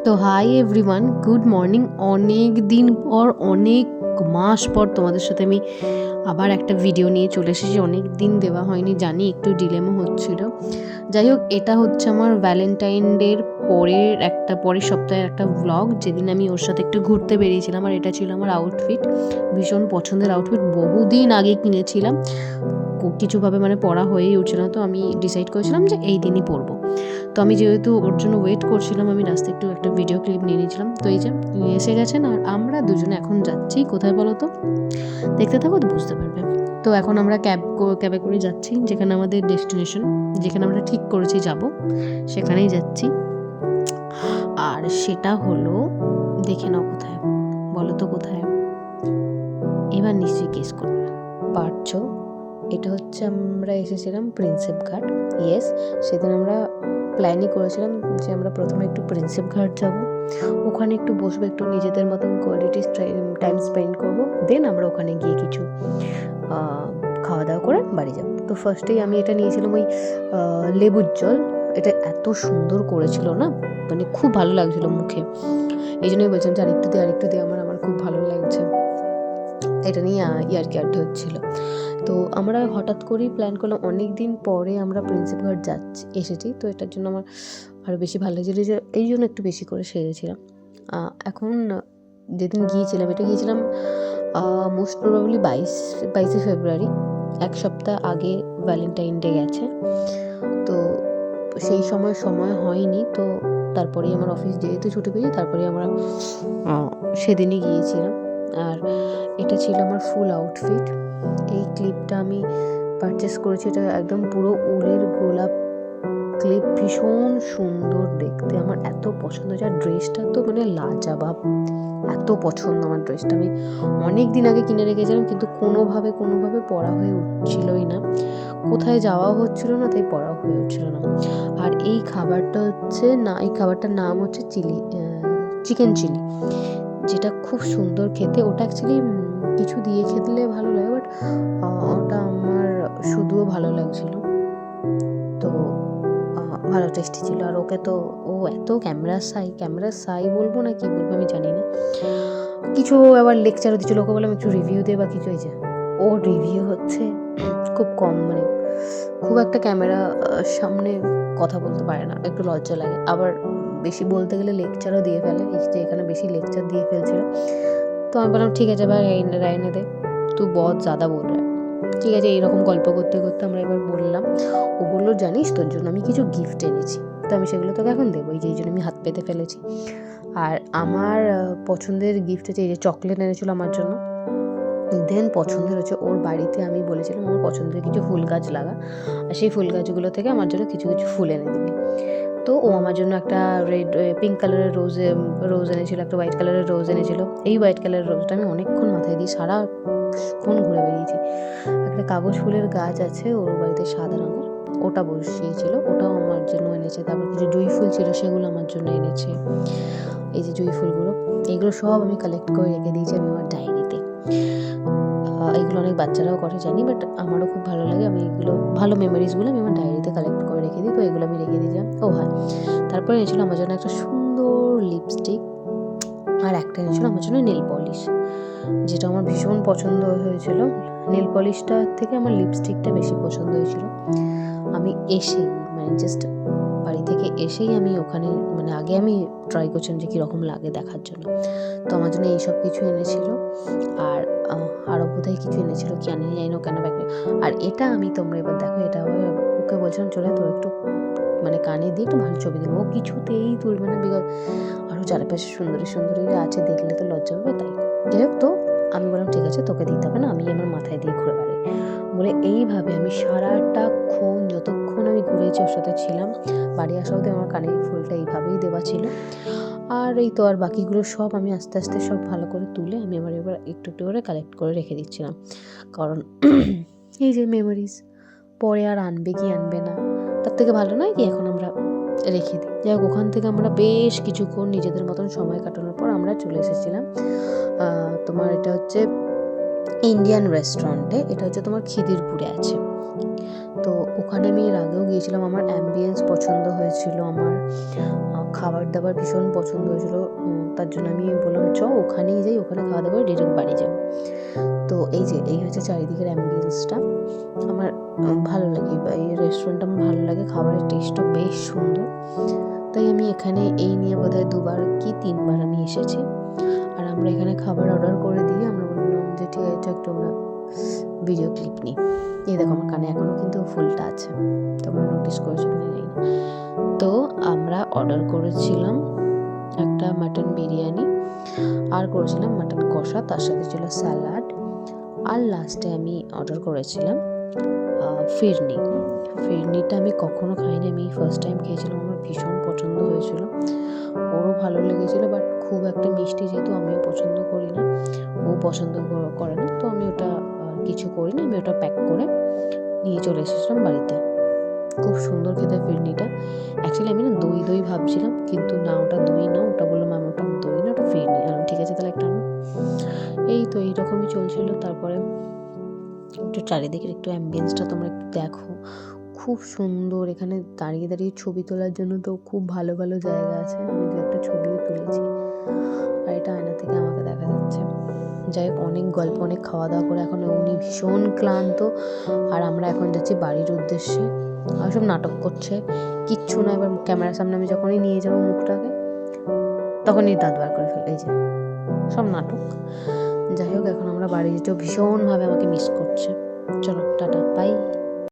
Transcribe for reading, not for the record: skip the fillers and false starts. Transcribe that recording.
তো hi everyone, good morning. অনেক দিন পর, অনেক মাস পর তোমাদের সাথে আমি আবার একটা ভিডিও নিয়ে চলে এসেছি। অনেক দিন দেওয়া হয়নি, জানি একটু ডিলেমও হচ্ছিল। যাই হোক, এটা হচ্ছে আমার ভ্যালেন্টাইন ডের পরের সপ্তাহের একটা ভ্লগ, যেদিন আমি ওর সাথে একটু ঘুরতে বেরিয়েছিলাম। আর এটা ছিল আমার আউটফিট, ভীষণ পছন্দের আউটফিট, বহুদিন আগে কিনেছিলাম। কিছুভাবে পরা হয়েই উঠছে না, তো আমি ডিসাইড করেছিলাম যে এই দিনই পরবো। তো আমি যেহেতু ওর জন্য ওয়েট করছিলাম, আমি রাস্তায় একটু একটা ভিডিও ক্লিপ নিয়ে নিয়েছিলাম। তো এই যে এসে গেছেন, আর আমরা দুজনে এখন যাচ্ছি কোথায় বলো তো? দেখতে থাকো তো বুঝতে পারবে। তো এখন আমরা ক্যাবে করে যাচ্ছি, যেখানে আমাদের ডেস্টিনেশন, যেখানে আমরা ঠিক করেছি যাব, সেখানেই যাচ্ছি। আর সেটা হলো, দেখে নাও কোথায়, বলো তো কোথায়? এবার নিশ্চয়ই গেস করবে পারছো। এটা হচ্ছে, আমরা এসেছিলাম প্রিন্সেপ ঘাট। ইয়েস, সেদিন আমরা প্ল্যানই করেছিলাম যে আমরা প্রথমে একটু প্রিন্সেপ ঘাট যাব, ওখানে একটু বসবো, একটু নিজেদের মতন কোয়ালিটি টাইম স্পেন্ড করব, দেন আমরা ওখানে গিয়ে কিছু খাওয়া দাওয়া করে বাড়ি যাব। তো ফার্স্টেই আমি এটা নিয়েছিলাম, ওই লেবুর জল। এটা এত সুন্দর করেছিল না, খুব ভালো লাগছিল মুখে। এই জন্যই বলছিলাম যে আরেকটু দিয়ে, আমার খুব ভালো লাগছে। এটা নিয়ে ইয়ার্কি আড্ডা হচ্ছিল। তো আমরা হঠাৎ করেই প্ল্যান করলাম, অনেক দিন পরে আমরা প্রিন্সেপ ঘাট এসেছি, তো এটার জন্য আমার আরও বেশি ভালো লাগছিল, যে এই জন্য একটু বেশি করে সেরেছিলাম। এখন যেদিন গিয়েছিলাম, এটা গিয়েছিলাম মোস্ট প্রবাবলি 22শে ফেব্রুয়ারি, এক সপ্তাহ আগে ভ্যালেন্টাইন ডে গেছে। তো সেই সময় হয়নি, তো তারপরেই আমার অফিস যেহেতু ছুটি পেয়েছি, তারপরেই আমরা সেদিনই গিয়েছিলাম। আর এটা ছিল আমার ফুল আউটফিট। এই ক্লিপটা আমি পারচেস করেছি, এটা একদম পুরো উলের গোলাপ ক্লিপ, ভীষণ সুন্দর দেখতে, আমার এত পছন্দ হয়েছে। আর ড্রেসটা তো লাজবাব, এত পছন্দ আমার ড্রেসটা। আমি অনেক দিন আগে কিনে রেখেছিলাম, কিন্তু কোনোভাবে পরা হয়ে উঠছিলই না, কোথায় যাওয়াও হচ্ছিল না, তাই পরাও হয়ে উঠছিল না। আর এই খাবারটার নাম হচ্ছে চিকেন চিলি, যেটা খুব সুন্দর খেতে। ওটা অ্যাকচুয়ালি কিছু দিয়ে খেতে ভালো লাগে, বাট ওটা আমার শুধুও ভালো লাগছিল, তো ভালো টেস্টি ছিল। আর ওকে তো, ও এত ক্যামেরা সাই বলবো না কি বলবো আমি জানি না, কিছু আবার লেকচারও দিচ্ছিল। ওকে বললাম একটু রিভিউ দে বা কিছু, হয়েছে ও রিভিউ হচ্ছে খুব কম, খুব একটা ক্যামেরা সামনে কথা বলতে পারে না, একটু লজ্জা লাগে। আবার বেশি বলতে গেলে লেকচারও দিয়ে ফেলে, যে এখানে বেশি লেকচার দিয়ে ফেলছিল। তো আমি বললাম ঠিক আছে ভাই, রাইনে দে, তুই বহুত ज़्यादा बोल रहा है। ঠিক আছে, এইরকম গল্প করতে করতে আমরা এবার বললাম। ও বললো জানিস, তোর জন্য আমি কিছু গিফট এনেছি, তো আমি সেগুলো তোকে এখন দেবো, এই জন্য আমি হাত পেতে ফেলেছি। আর আমার পছন্দের গিফট হচ্ছে, এই যে চকলেট এনেছিল আমার জন্য। দেন পছন্দের হচ্ছে, ওর বাড়িতে আমি বলেছিলাম আমার পছন্দের কিছু ফুল গাছ লাগা, আর সেই ফুল গাছগুলো থেকে আমার জন্য কিছু কিছু ফুল এনে দিবি। তো ও আমার জন্য একটা পিঙ্ক কালারের রোজ এনেছিল, একটা হোয়াইট কালারের রোজ এনেছিল। এই হোয়াইট কালারের রোজটা আমি অনেকক্ষণ মাথায় দিই, সারাক্ষণ ঘুরে বেরিয়েছি। একটা কাগজ ফুলের গাছ আছে ওর বাড়িতে, সাদা রঙের, ওটা বসিয়েছিল, ওটাও আমার জন্য এনেছে। তারপর কিছু জুঁই ফুল ছিল, সেগুলো আমার জন্য এনেছে। এই যে জুঁই ফুলগুলো, এইগুলো সব আমি কালেক্ট করে রেখে দিয়েছি আমি আমার ডায়েরিতে। এইগুলো অনেক বাচ্চারাও করে জানি, বাট আমারও খুব ভালো লাগে। আমি এগুলো ভালো মেমোরিজগুলো আমি আমার ডায়েরিতে কালেক্ট করে রেখে দিই, তো এগুলো আমি রেখে দিয়েছিলাম। ও হ্যাঁ, তারপরে এনেছিল আমার জন্য একটা সুন্দর লিপস্টিক, আর একটা এনেছিল আমার জন্য নেল পলিশ, যেটা আমার ভীষণ পছন্দ হয়েছিল। নেল পলিশটার থেকে আমার লিপস্টিকটা বেশি পছন্দ হয়েছিল। আমি এসেই জাস্ট বাড়ি থেকে এসেই আমি ওখানে আগে আমি ট্রাই করছিলাম যে কীরকম লাগে দেখার জন্য। তো আমার জন্য এইসব কিছু এনেছিল, আর আরও বোধহয় কিছু এনেছিল, কি জানি না কেন ব্যাগে। আর এটা তোমরা এবার দেখো, এটা আবার ওকে বলছিলাম চলে তোর একটু কানে দিয়ে একটু ভালো ছবি দেবো, ও কিছুতেই তুলবে না, বিকজ আরও চারপাশে সুন্দরীরা আছে, দেখলে তো লজ্জা হবে। তাই যাই হোক, তো আমি বললাম ঠিক আছে, তোকে দিতে হবে না, আমি আমার মাথায় দিয়ে ঘুরে বেড়াই বলে, এইভাবে আমি সারাটাক্ষণ, যতক্ষণ আমি ঘুরেছি ওর সাথে ছিলাম, বাড়ি আসা অবধি আমার কানে ফুলটা এইভাবেই দেওয়া ছিল। আর এই তো, আর বাকিগুলো সব আমি আস্তে আস্তে সব ভালো করে তুলে আমি এবার একটু একটু করে কালেক্ট করে রেখে দিচ্ছিলাম, কারণ এই যে মেমোরিজ পরে আর আনবে কি আনবে না, তার থেকে ভালো নয় কি এখন আমরা রেখে দিই। যাই হোক, ওখান থেকে আমরা বেশ কিছুক্ষণ নিজেদের মতন সময় কাটানোর পর আমরা চলে এসেছিলাম তোমার, এটা হচ্ছে ইন্ডিয়ান রেস্টুরেন্টে, এটা হচ্ছে তোমার খিদিরপুরে আছে। তো ওখানে আমি এর আগেও গিয়েছিলাম, আমার অ্যাম্বিয়েন্স পছন্দ হয়েছিল, আমার খাবার দাবার ভীষণ পছন্দ হয়েছিল, তার জন্য আমি বললাম ওখানেই যাই, ওখানে খাওয়া দাওয়া করে ডিরেক্ট বাড়ি যাব। তো এই হচ্ছে চারিদিকের অ্যাম্বিয়েন্সটা, আমার ভালো লাগে, এই রেস্টুরেন্টটা আমার ভালো লাগে, খাবারের টেস্টও বেশ সুন্দর। তাই আমি এখানে এই নিয়ে বোধহয় 2বার কি 3বার আমি এসেছি। আর আমরা এখানে খাবার অর্ডার করে দিয়ে আমরা বললাম যে ঠিক আছে একটু আমরা ভিডিও ক্লিপ নিই। এই দেখো আমার কানে এখনও কিন্তু ফুলটা আছে, তোমরা নোটিস করেছো কিনা জানি না। তো আমরা অর্ডার করেছিলাম একটা মাটন বিরিয়ানি, আর করেছিলাম মাটন কষা, তার সাথে ছিল স্যালাড, আর লাস্টে আমি অর্ডার করেছিলাম ফিরনিটা আমি কখনো খাইনি, আমি ফার্স্ট টাইম খেয়েছিলাম, আমার ভীষণ পছন্দ হয়েছিল, ওরও ভালো লেগেছিলো। বাট খুব একটা মিষ্টি যেহেতু আমিও পছন্দ করি না, ও পছন্দ করে না, তো আমি ওটা কিছু করি না, আমি ওটা প্যাক করে নিয়ে চলে এসেছিলাম বাড়িতে। খুব সুন্দর খেতে ফিরনিটা। অ্যাকচুয়ালি আমি না দই ভাবছিলাম, কিন্তু না ওটা দই না, ওটা বললাম আমি ওটা দই না, ওটা ফিরনি। ঠিক আছে তাহলে একটা এই তো এইরকমই চলছিল। তারপরে একটু চারিদিকের একটু অ্যাম্বিয়েন্সটা তোমরা একটু দেখো, খুব সুন্দর। এখানে দাঁড়িয়ে দাঁড়িয়ে ছবি তোলার জন্য তো খুব ভালো ভালো জায়গা আছে, আমি 2-একটা ছবিও তুলেছি, আর এটা আয়না থেকে আমাকে দেখা যাচ্ছে। যাই হোক, অনেক গল্প, অনেক খাওয়া দাওয়া করে এখন উনি ভীষণ ক্লান্ত, আর আমরা এখন যাচ্ছি বাড়ির উদ্দেশ্যে। আর সব নাটক করছে, কিচ্ছু না। এবার ক্যামেরার সামনে আমি যখনই নিয়ে যাবো মুখটাকে, তখনই দাঁত বার করে ফেলে, এই যে সব নাটক। যাই হোক, এখন আমরা বাড়ি যেতেও ভীষণভাবে আমাকে মিস করছে। চলো টাটা, বাই।